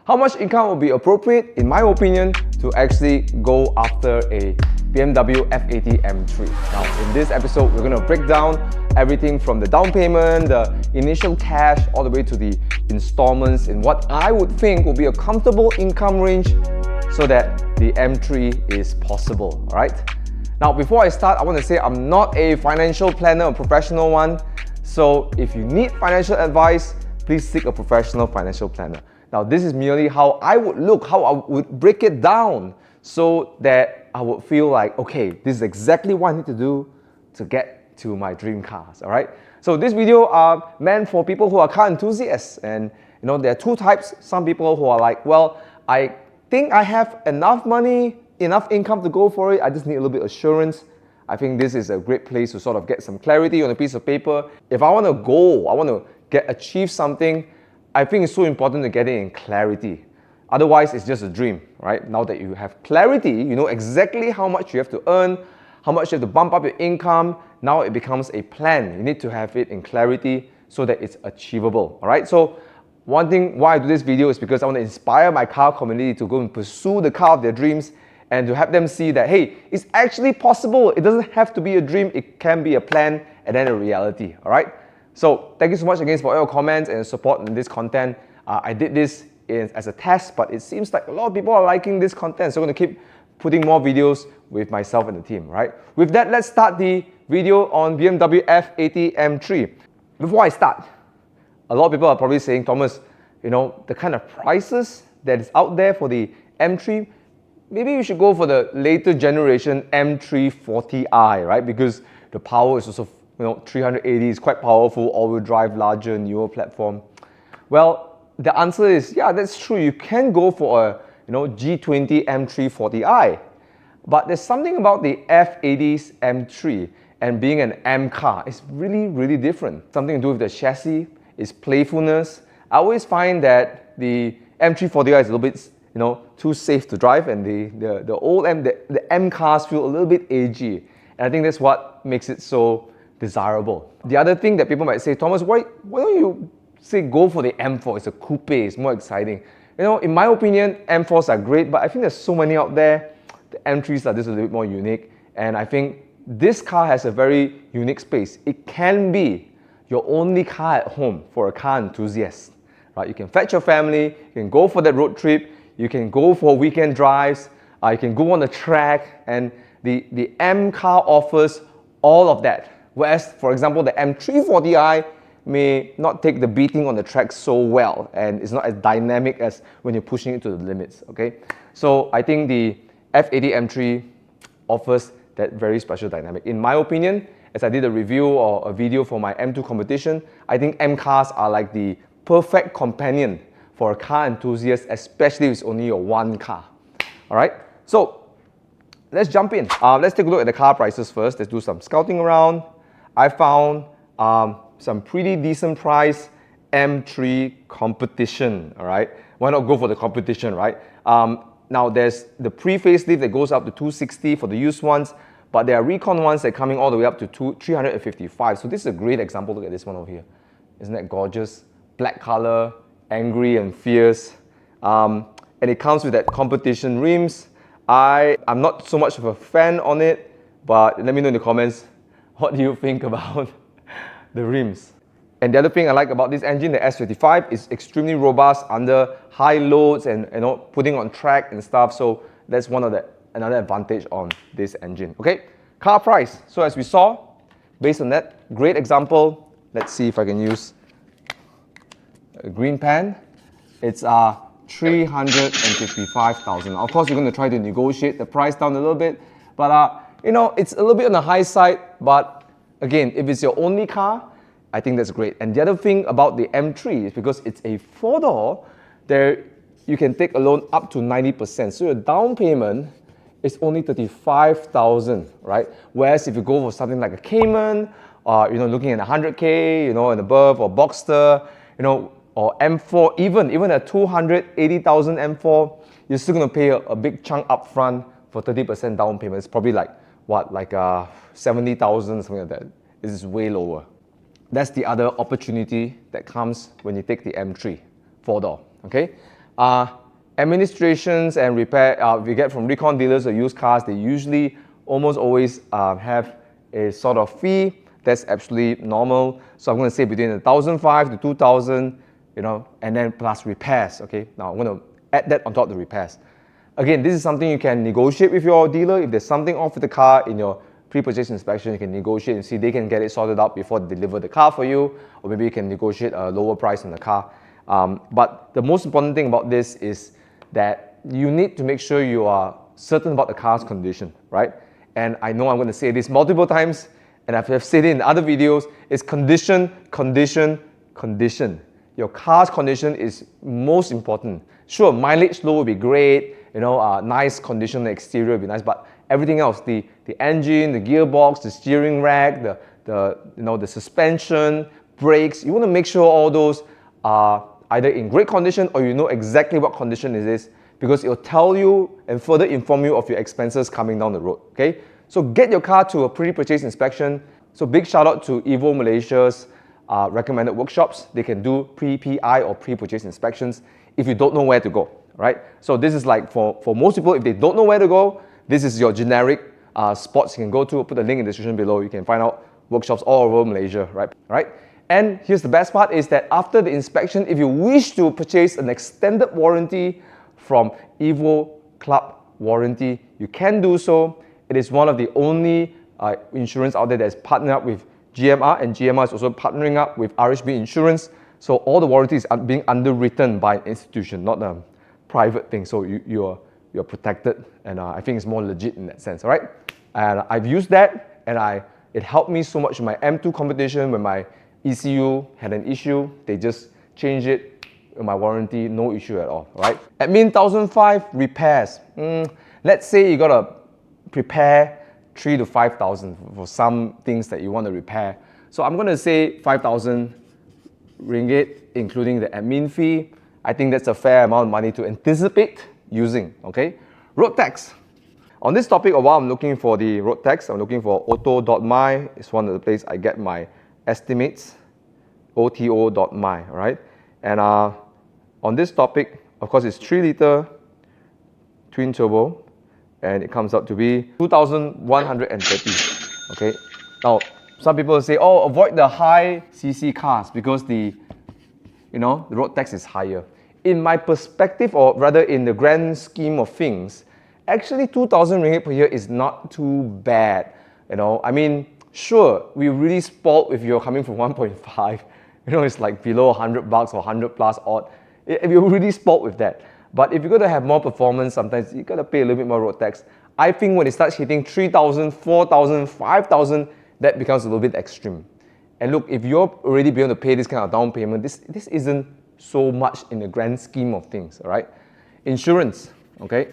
how much income would be appropriate, in my opinion, to actually go after a BMW F80 M3. Now, in this episode, we're going to break down everything from the down payment, the initial cash, all the way to the installments in what I would think will be a comfortable income range so that the M3 is possible, all right? Now, before I start, I want to say I'm not a financial planner, a professional one. So if you need financial advice, please seek a professional financial planner. Now, this is merely how I would look, how I would break it down so that I would feel like, okay, this is exactly what I need to do to get to my dream cars, all right? So this video are meant for people who are car enthusiasts, and there are two types. Some people who are like, well, I think I have enough money, enough income to go for it. I just need a little bit of assurance. I think this is a great place to sort of get some clarity on a piece of paper. If I want to go, I want to achieve something, I think it's so important to get it in clarity. Otherwise, it's just a dream, right? Now that you have clarity, you know exactly how much you have to earn, how much you have to bump up your income. Now it becomes a plan. You need to have it in clarity so that it's achievable, all right? So one thing why I do this video is because I want to inspire my car community to go and pursue the car of their dreams and to help them see that, hey, it's actually possible. It doesn't have to be a dream. It can be a plan and then a reality, all right? So thank you so much again for all your comments and support in this content. I did this as a test, but it seems like a lot of people are liking this content. So I'm going to keep putting more videos with myself and the team, right? With that, let's start the video on BMW F80 M3. Before I start, a lot of people are probably saying, Thomas, the kind of prices that is out there for the M3, maybe you should go for the later generation M340i, right? Because the power is also 380 is quite powerful, all-wheel drive, larger, newer platform. Well, the answer is, yeah, that's true. You can go for a G20 M340i, but there's something about the F80's M3 and being an M car. It's really, really different. Something to do with the chassis, its playfulness. I always find that the M340i is a little bit too safe to drive, and the old the M cars feel a little bit agey. And I think that's what makes it so desirable. The other thing that people might say, Thomas, why don't you say go for the M4? It's a coupe, it's more exciting. In my opinion, M4s are great, but I think there's so many out there. The M3s are just a little bit more unique, and I think this car has a very unique space. It can be your only car at home for a car enthusiast, right? You can fetch your family, you can go for that road trip, you can go for weekend drives, you can go on the track, and the M car offers all of that. Whereas, for example, the M340i may not take the beating on the track so well, and it's not as dynamic as when you're pushing it to the limits, okay? So I think the F80 M3 offers that very special dynamic. In my opinion, as I did a review or a video for my M2 competition, I think M cars are like the perfect companion for a car enthusiast, especially if it's only your one car, all right? So let's jump in. Let's take a look at the car prices first. Let's do some scouting around. I found some pretty decent price M3 competition, all right? Why not go for the competition, right? Now there's the pre-facelift that goes up to 260 for the used ones, but there are recon ones that are coming all the way up to 355. So this is a great example. Look at this one over here. Isn't that gorgeous? Black color, angry and fierce. And it comes with that competition rims. I'm not so much of a fan on it, but let me know in the comments, what do you think about the rims? And the other thing I like about this engine, the S55, is extremely robust under high loads and putting on track and stuff. So that's another advantage on this engine. Okay, car price. So as we saw, based on that great example, let's see if I can use a green pen. It's 355,000. Of course, you're going to try to negotiate the price down a little bit, but it's a little bit on the high side. But again, if it's your only car, I think that's great. And the other thing about the M3 is because it's a 4-door, you can take a loan up to 90%. So your down payment is only 35,000, right? Whereas if you go for something like a Cayman, looking at 100K, and above, or Boxster, or M4, even a 280,000 M4, you're still going to pay a big chunk up front for 30% down payment. It's probably like 70,000, something like that. This is way lower. That's the other opportunity that comes when you take the M3 4-door, okay? Administrations and repair we get from recon dealers or used cars, they usually almost always have a sort of fee that's absolutely normal. So I'm going to say between 1,500 to 2,000, you know, and then plus repairs. Okay, now I'm going to add that on top of the repairs. Again, this is something you can negotiate with your dealer. If there's something off with the car in your pre-purchase inspection, you can negotiate and see they can get it sorted out before they deliver the car for you, or maybe you can negotiate a lower price on the car. But the most important thing about this is that you need to make sure you are certain about the car's condition, right? And I know I'm going to say this multiple times, and I've said it in other videos, it's condition, condition, condition. Your car's condition is most important. Sure, mileage low will be great, you know, nice condition, the exterior will be nice, but everything else, the engine, the gearbox, the steering rack, the suspension, brakes, you want to make sure all those are either in great condition or you know exactly what condition it is, because it will tell you and further inform you of your expenses coming down the road, okay? So get your car to a pre-purchase inspection. So big shout out to Evo Malaysia's recommended workshops. They can do pre-PI or pre-purchase inspections if you don't know where to go, right? So this is like for most people, if they don't know where to go, this is your generic spots you can go to. I'll put the link in the description below. You can find out workshops all over Malaysia, right? And here's the best part is that after the inspection, if you wish to purchase an extended warranty from Evo Club Warranty, you can do so. It is one of the only insurance out there that's partnered up with GMR, and GMR is also partnering up with RHB Insurance. So all the warranties are being underwritten by an institution, not a private thing. So you're protected, and I think it's more legit in that sense, all right? And I've used that, and it helped me so much in my M2 competition. When my ECU had an issue, they just changed it in my warranty, no issue at all, right? Admin 1,500 repairs. Let's say you gotta prepare 3,000 to 5,000 for some things that you want to repair. So I'm gonna say 5,000 ringgit, including the admin fee. I think that's a fair amount of money to anticipate using, okay? Road tax. On this topic, while I'm looking for the road tax, I'm looking for auto.my. It's one of the places I get my estimates, oto.my, right? And on this topic, of course, it's 3-liter twin turbo, and it comes out to be 2,130. Okay. Now, some people say, "Oh, avoid the high CC cars because the road tax is higher." In my perspective, or rather in the grand scheme of things, actually 2,000 ringgit per year is not too bad. You know, I mean, sure, we're really spoiled if you're coming from 1.5. You know, it's like below 100 bucks or 100 plus odd. We're really spoiled with that. But if you're going to have more performance, sometimes you got to pay a little bit more road tax. I think when it starts hitting 3,000, 4,000, 5,000, that becomes a little bit extreme. And look, if you're already be able to pay this kind of down payment, this isn't so much in the grand scheme of things, all right? Insurance, okay?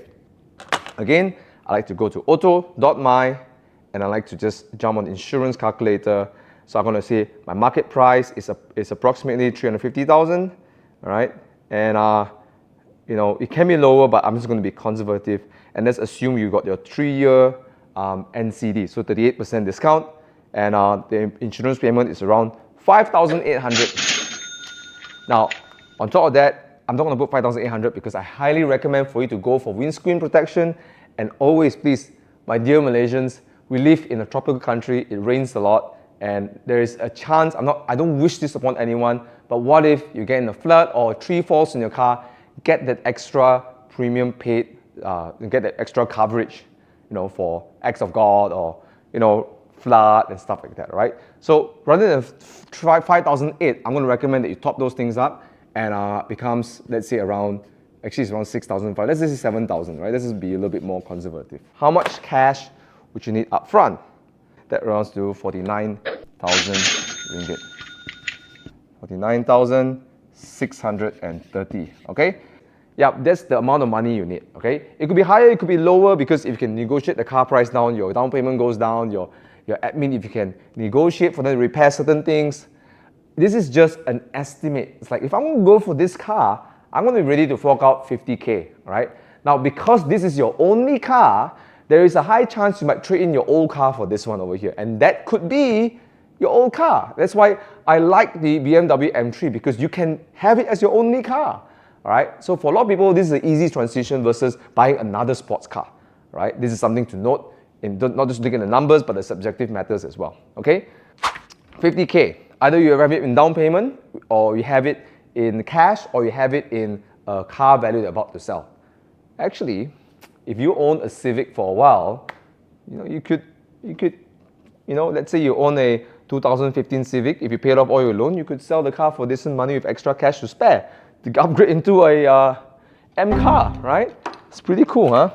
Again, I like to go to auto.my, and I like to just jump on the insurance calculator. So I'm going to say my market price is approximately 350,000, all right? And it can be lower, but I'm just going to be conservative. And let's assume you got your 3-year NCD, so 38% discount, and the insurance payment is around 5,800. Now, on top of that, I'm not going to put 5,800 because I highly recommend for you to go for windscreen protection. And always, please, my dear Malaysians, we live in a tropical country. It rains a lot, and there is a chance. I don't wish this upon anyone, but what if you get in a flood or a tree falls in your car? Get that extra premium paid, get that extra coverage, for acts of God or flood and stuff like that, right? So rather than 5,008, I'm going to recommend that you top those things up, and becomes, let's say, it's around 6,500. Let's just say 7,000, right? Let's just be a little bit more conservative. How much cash would you need up front? That rounds to 49,000 ringgit. 49,630, okay? Yeah, that's the amount of money you need, okay? It could be higher, it could be lower, because if you can negotiate the car price down, your down payment goes down, your admin, if you can negotiate for them to repair certain things. This is just an estimate. It's like, if I'm going to go for this car, I'm going to be ready to fork out 50K, right? Now, because this is your only car, there is a high chance you might trade in your old car for this one over here. And that could be your old car. That's why I like the BMW M3, because you can have it as your only car. Alright, so for a lot of people, this is an easy transition versus buying another sports car. Right, this is something to note, in not just looking at the numbers, but the subjective matters as well. Okay, 50K. Either you have it in down payment, or you have it in cash, or you have it in a car value you're about to sell. Actually, if you own a Civic for a while, you could, let's say you own a 2015 Civic. If you paid off all your loan, you could sell the car for decent money with extra cash to spare to upgrade into a M car, right? It's pretty cool, huh?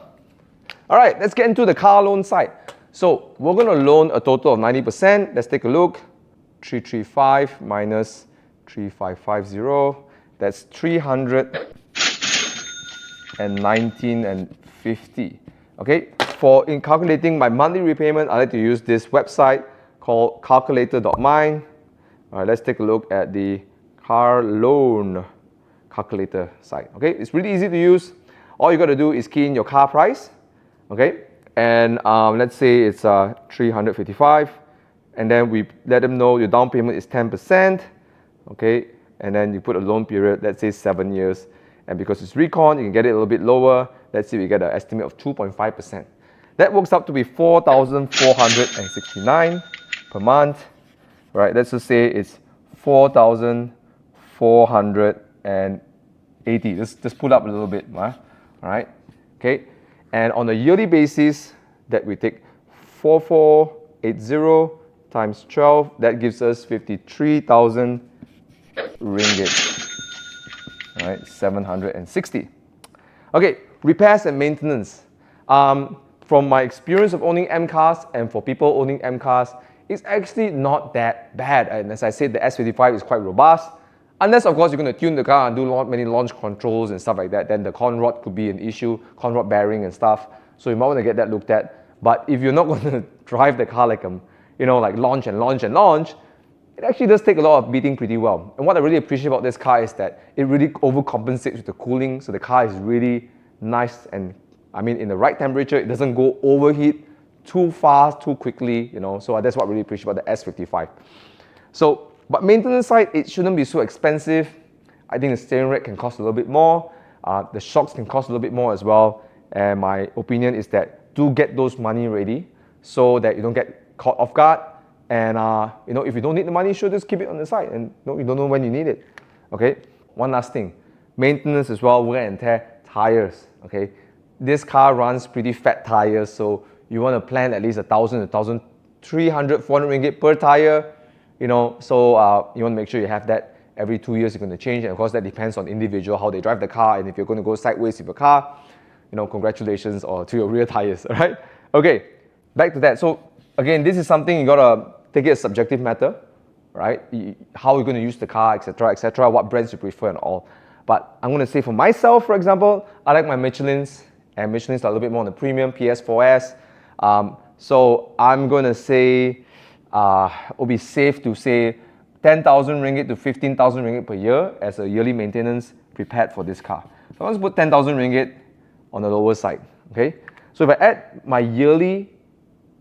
All right, let's get into the car loan side. So we're going to loan a total of 90%. Let's take a look. 335 minus 3550. That's 319.50. Okay, in calculating my monthly repayment, I like to use this website called calculator.mine. All right, let's take a look at the car loan calculator site. Okay, it's really easy to use. All you got to do is key in your car price. Okay, and let's say it's 355, and then we let them know your down payment is 10%. Okay, and then you put a loan period, let's say 7 years, and because it's recon, you can get it a little bit lower. Let's say we get an estimate of 2.5%. That works out to be 4,469 per month. Right, let's just say it's 4,480. Just pull up a little bit, all right? Okay. And on a yearly basis, that we take 4,480 times 12, that gives us 53,000 ringgit, right? 760. Okay, repairs and maintenance. From my experience of owning M cars and for people owning M cars, it's actually not that bad. And as I said, the S55 is quite robust. Unless, of course, you're going to tune the car and do many launch controls and stuff like that, then the con rod could be an issue, con rod bearing and stuff. So you might want to get that looked at. But if you're not going to drive the car like like launch and launch and launch, it actually does take a lot of beating pretty well. And what I really appreciate about this car is that it really overcompensates with the cooling. So the car is really nice and, in the right temperature. It doesn't go overheat too fast, too quickly, So that's what I really appreciate about the S55. But maintenance side, it shouldn't be so expensive. I think the steering rack can cost a little bit more. The shocks can cost a little bit more as well. And my opinion is that do get those money ready so that you don't get caught off guard. And if you don't need the money, sure, just keep it on the side. And you don't know when you need it. Okay. One last thing, maintenance as well. Wear and tear tires. Okay. This car runs pretty fat tires, so you want to plan at least 1,000 to 1,300, 400 ringgit per tire. So you want to make sure you have that. Every 2 years you're going to change, and of course that depends on individual, how they drive the car, and if you're going to go sideways with your car, congratulations to your rear tires, all right? Okay, back to that. So again, this is something you got to take it as subjective matter, right? How you're going to use the car, etc., what brands you prefer and all. But I'm going to say for myself, for example, I like my Michelins, and Michelins are a little bit more on the premium, PS4S. So I'm going to say, it will be safe to say 10,000 ringgit to 15,000 ringgit per year as a yearly maintenance prepared for this car. So let's put 10,000 ringgit on the lower side. Okay. So if I add my yearly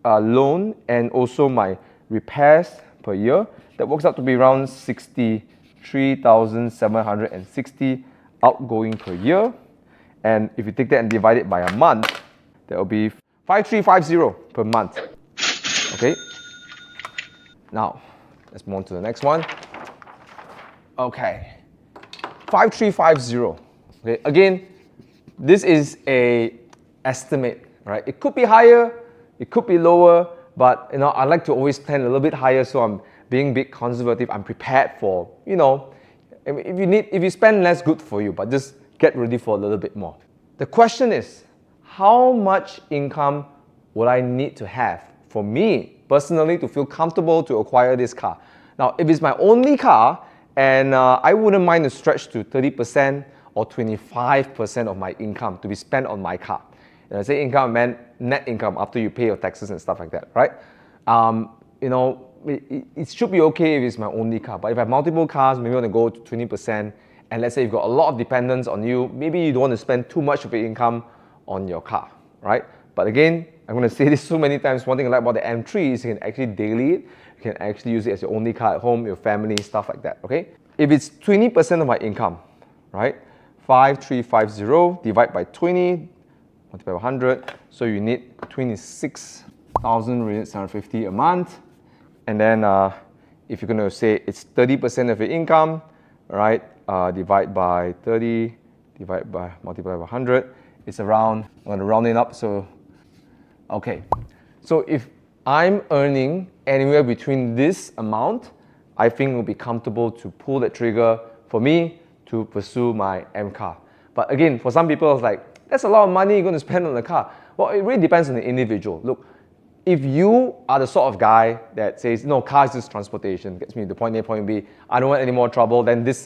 loan and also my repairs per year, that works out to be around 63,760 outgoing per year. And if you take that and divide it by a month, that will be 5,350 per month. Okay. Now, let's move on to the next one. Okay, 5,350. Okay, again, this is a estimate, right? It could be higher, it could be lower, but I like to always plan a little bit higher, so I'm being a bit conservative. I'm prepared for, if you spend less, good for you, but just get ready for a little bit more. The question is, how much income would I need to have for me personally to feel comfortable to acquire this car? Now, if it's my only car, and I wouldn't mind to stretch to 30% or 25% of my income to be spent on my car. And I say income, man, net income after you pay your taxes and stuff like that, right? It should be okay if it's my only car. But if I have multiple cars, maybe I want to go to 20%. And let's say you've got a lot of dependents on you, maybe you don't want to spend too much of your income on your car, right? But again, I'm going to say this so many times, one thing I like about the M3 is you can actually daily it. You can actually use it as your only car at home, your family, stuff like that, okay? If it's 20% of my income, right? 5350 divide by 20, multiply by 100. So you need 26,750 a month. And then if you're going to say it's 30% of your income, right? Divide by 30, multiply by 100. It's around, I'm going to round it up. So, okay. So if I'm earning anywhere between this amount, I think it will be comfortable to pull that trigger for me to pursue my M car. But again, for some people, it's like, that's a lot of money you're going to spend on the car. Well, it really depends on the individual. Look, if you are the sort of guy that says, no, car is just transportation, gets me to point A, point B, I don't want any more trouble, then the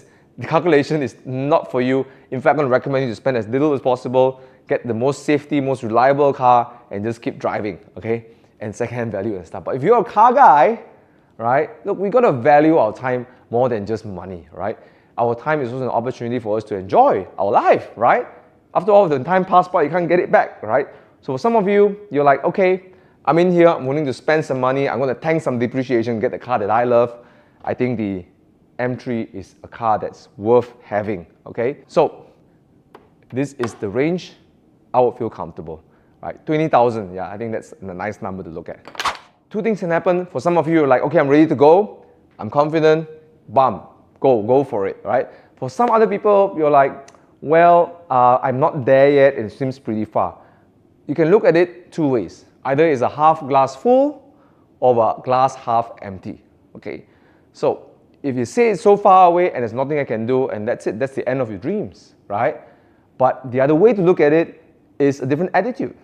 calculation is not for you. In fact, I'm going to recommend you to spend as little as possible, get the most safety, most reliable car, and just keep driving, okay? And second-hand value and stuff. But if you're a car guy, right, look, we got to value our time more than just money, right? Our time is also an opportunity for us to enjoy our life, right? After all, the time passed by, you can't get it back, right? So for some of you, you're like, okay, I'm in here, I'm willing to spend some money, I'm going to tank some depreciation, get the car that I love. I think the M3 is a car that's worth having, okay? So this is the range I would feel comfortable, right? 20,000, yeah, I think that's a nice number to look at. Two things can happen. For some of you, you're like, okay, I'm ready to go, I'm confident, bam, go for it, right? For some other people, you're like, well, I'm not there yet, and it seems pretty far. You can look at it two ways. Either it's a half glass full or a glass half empty, okay? So if you say it's so far away and there's nothing I can do and that's it, that's the end of your dreams, right? But the other way to look at it is a different attitude,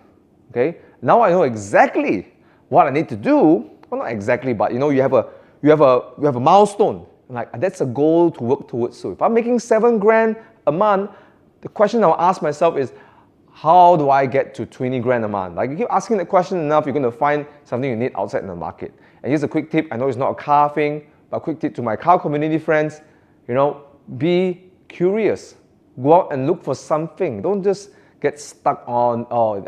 okay? Now I know exactly what I need to do. Well, not exactly, but you know, you have a milestone. Like, that's a goal to work towards. So if I'm making 7 grand a month, the question I'll ask myself is, how do I get to 20 grand a month? Like, you keep asking that question enough, you're going to find something you need outside in the market. And here's a quick tip. I know it's not a car thing, but a quick tip to my car community friends, you know, be curious. Go out and look for something. Don't just get stuck on, oh,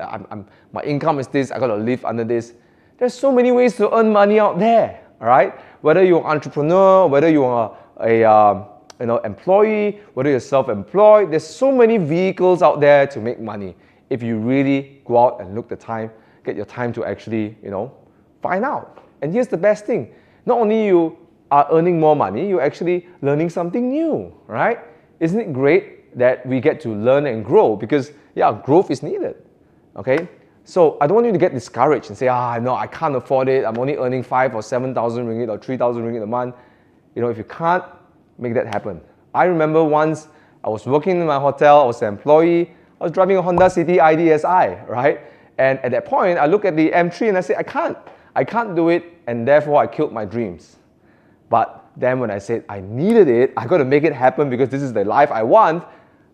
my income is this, I got to live under this. There's so many ways to earn money out there, all right? Whether you're an entrepreneur, whether you are a employee, whether you're self-employed, there's so many vehicles out there to make money. If you really go out and look the time, get your time to actually, find out. And here's the best thing. Not only you are earning more money, you're actually learning something new, right? Isn't it great that we get to learn and grow? Because, yeah, growth is needed, okay? So I don't want you to get discouraged and say, no, I can't afford it. I'm only earning 5,000 or 7,000 ringgit or 3,000 ringgit a month. If you can't, make that happen. I remember once I was working in my hotel, I was an employee, I was driving a Honda City IDSI, right? And at that point, I look at the M3 and I say, I can't do it, and therefore I killed my dreams. But then when I said I needed it, I got to make it happen because this is the life I want,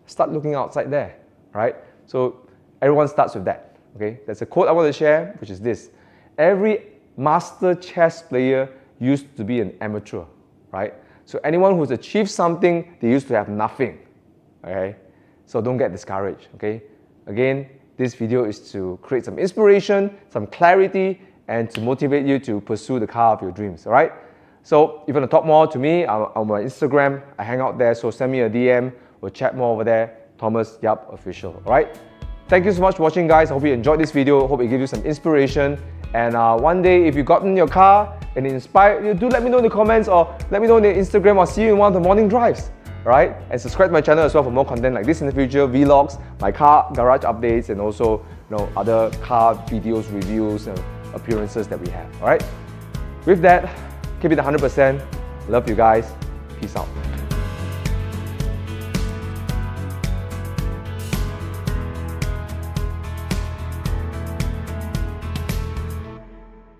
start looking outside there, right? So everyone starts with that, okay? There's a quote I want to share, which is this. Every master chess player used to be an amateur, right? So anyone who's achieved something, they used to have nothing, okay? So don't get discouraged, okay? Again, this video is to create some inspiration, some clarity, and to motivate you to pursue the car of your dreams, all right? So if you want to talk more to me, I'm on my Instagram, I hang out there, so send me a DM, we'll chat more over there, Thomas Yap Official, all right? Thank you so much for watching, guys. I hope you enjoyed this video, hope it gives you some inspiration. And one day, if you got in your car and it inspired you, do let me know in the comments or let me know on the Instagram or see you in one of the morning drives, right? And subscribe to my channel as well for more content like this in the future, vlogs, my car garage updates, and also other car videos, reviews, and appearances that we have, all right? With that, keep it 100%. Love you guys. Peace out.